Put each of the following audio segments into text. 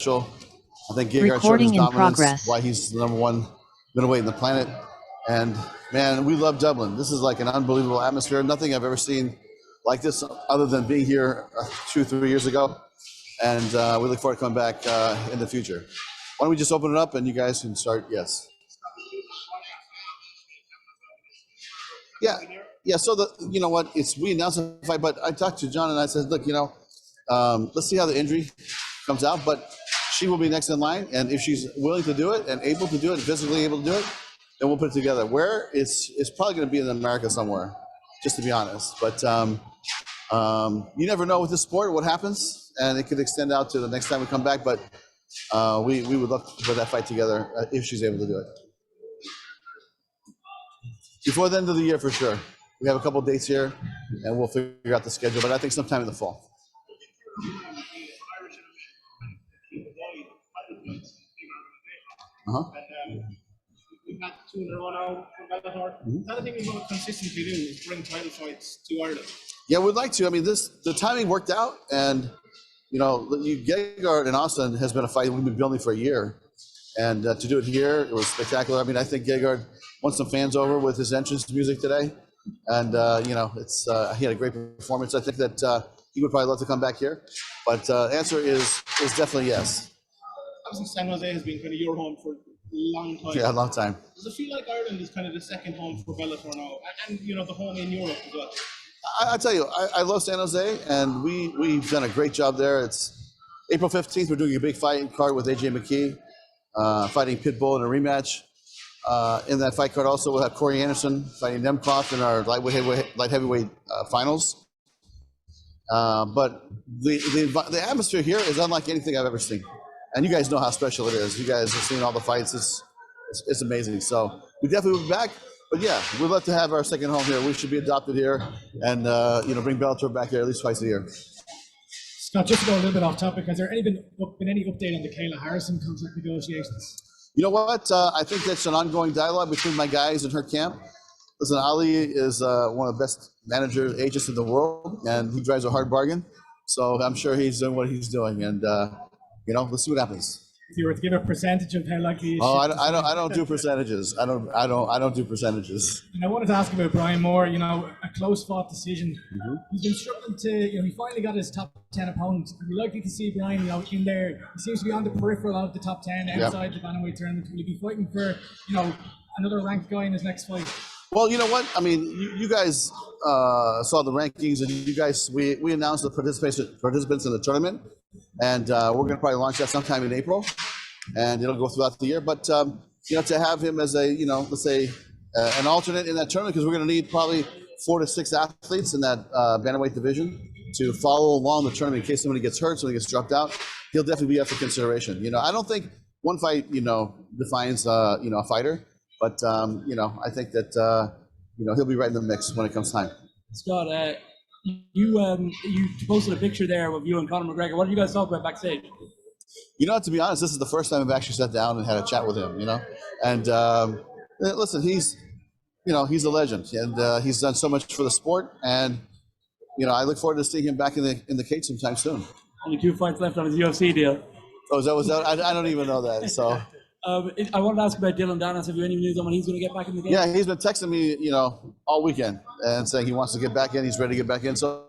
I think Gegard showed his dominance, why he's the #1 middleweight in the planet. And man, we love Dublin. This is like an unbelievable atmosphere. Nothing I've ever seen like this other than being here 2-3 years ago. And we look forward to coming back in the future. Why don't we just open it up and you guys can start? Yes. Yeah. So you know what? We announced the fight, but I talked to John and I said, look, let's see how the injury comes out. But she will be next in line, and if she's willing to do it and able to do it, physically able to do it, then we'll put it together. Where it's probably going to be in America somewhere, just to be honest. But you never know with this sport what happens, and it could extend out to the next time we come back. But we would love to put that fight together if she's able to do it. Before the end of the year, for sure. We have a couple of dates here, and we'll figure out the schedule, but I think sometime in the fall. We've had 2 in a row now from Bellator. Another thing we want to consistently do is bring title fights to Ireland. Yeah, we'd like to. I mean, the timing worked out, and Gegard and Austin has been a fight we've been building for a year, and to do it here, it was spectacular. I mean, I think Gegard won some fans over with his entrance music today, and he had a great performance. I think that he would probably love to come back here, but the answer is definitely yes. Obviously, San Jose has been kind of your home for a long time. Yeah, a long time. Does it feel like Ireland is kind of the second home for Bellator now, and the home in Europe as well? I tell you, I love San Jose, and we've done a great job there. It's April 15th. We're doing a big fight card with AJ McKee, fighting Pitbull in a rematch. In that fight card also we'll have Corey Anderson fighting Nemkov in our light heavyweight finals. But the atmosphere here is unlike anything I've ever seen. And you guys know how special it is. You guys have seen all the fights. It's amazing. So we definitely will be back. But yeah, we'd love to have our second home here. We should be adopted here and bring Bellator back here at least twice a year. Scott, just to go a little bit off topic, has there been any update on the Kayla Harrison contract negotiations? You know what? I think that's an ongoing dialogue between my guys and her camp. Listen, Ali is one of the best agents in the world, and he drives a hard bargain. So I'm sure he's doing what he's doing, and let's see what happens. If you were to give a percentage of how likely is I don't do percentages. I don't do percentages. And I wanted to ask about Brian Moore. A close fought decision. He's been struggling to. He finally got his top 10 opponent. We'd likely to see Brian, in there. He seems to be on the peripheral of the top 10 outside the bantamweight tournament. Will he be fighting for another ranked guy in his next fight? Well, you know what? I mean, you guys saw the rankings, and we announced the participants in the tournament, and we're going to probably launch that sometime in April, and it'll go throughout the year. But to have him as a let's say an alternate in that tournament, because we're going to need probably 4 to 6 athletes in that bantamweight division to follow along the tournament in case somebody gets hurt, somebody gets dropped out. He'll definitely be up for consideration. I don't think one fight defines a fighter. But I think that he'll be right in the mix when it comes time. Scott, you posted a picture there of you and Conor McGregor. What did you guys talk about backstage? To be honest, this is the first time I've actually sat down and had a chat with him. And listen, he's a legend, and he's done so much for the sport. And I look forward to seeing him back in the cage sometime soon. Only 2 fights left on his UFC deal. Oh, was that? I don't even know that. So. I wanted to ask about Dylan Danis. Have you any news on when he's going to get back in the game? Yeah, he's been texting me, all weekend and saying he wants to get back in. He's ready to get back in. So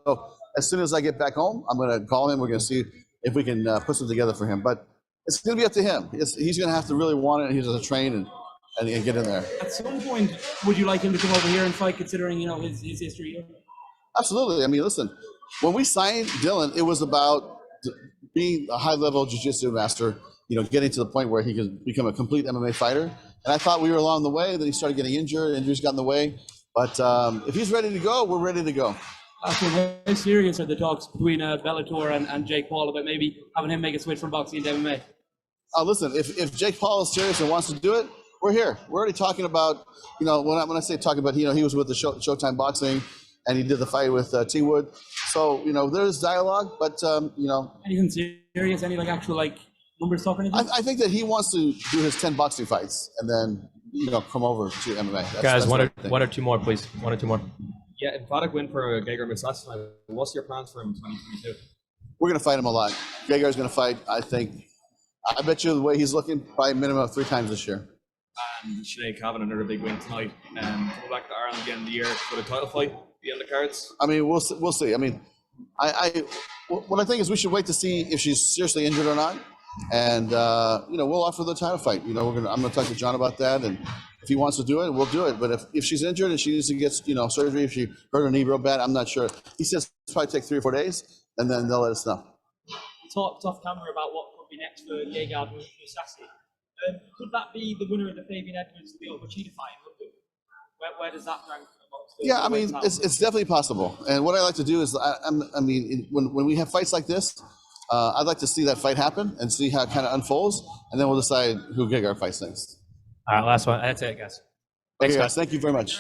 as soon as I get back home, I'm going to call him. We're going to see if we can put something together for him. But it's going to be up to him. He's going to have to really want it. He's going to train and get in there. At some point, would you like him to come over here and fight, considering his history here? Absolutely. I mean, listen, when we signed Dylan, it was about being a high-level jiu-jitsu master. Getting to the point where he could become a complete MMA fighter. And I thought we were along the way. Then he started getting injured. Injuries got in the way. But if he's ready to go, we're ready to go. How serious are the talks between Bellator and Jake Paul about maybe having him make a switch from boxing to MMA? Listen, if Jake Paul is serious and wants to do it, we're here. We're already talking about, when I say talking about, he was with the Showtime Boxing, and he did the fight with T Wood. So, there's dialogue, but, Anything serious? Any actual numbers talking? I think that he wants to do his 10 boxing fights and then come over to MMA. Guys, one or two more, please. 1 or 2 more. Yeah, emphatic win for Gegard Mousasi. What's your plans for him in 2022? We're going to fight him a lot. Gegard's going to fight, I think, I bet you the way he's looking, probably a minimum of 3 times this year. And Sinead Kavanagh, another big win tonight. Coming back to Ireland again in the year for the title fight, be on the cards. I mean, we'll see. I mean, what I think is we should wait to see if she's seriously injured or not, and we'll offer the title fight. I'm gonna talk to John about that, and if he wants to do it, we'll do it. But if she's injured and she needs to get surgery, if she hurt her knee real bad, I'm not sure. He says it's probably take 3 or 4 days, and then they'll let us know. Talked off camera about what could be next for Gegard with Sassy. Could that be the winner of the Fabian Edwards deal, which he defined? Where does that rank? Yeah, I mean, it's definitely possible. And what I like to do is, when we have fights like this, I'd like to see that fight happen and see how it kind of unfolds, and then we'll decide who Gegard fights next. All right, last one. That's it, guys. Okay, guys, thank you very much.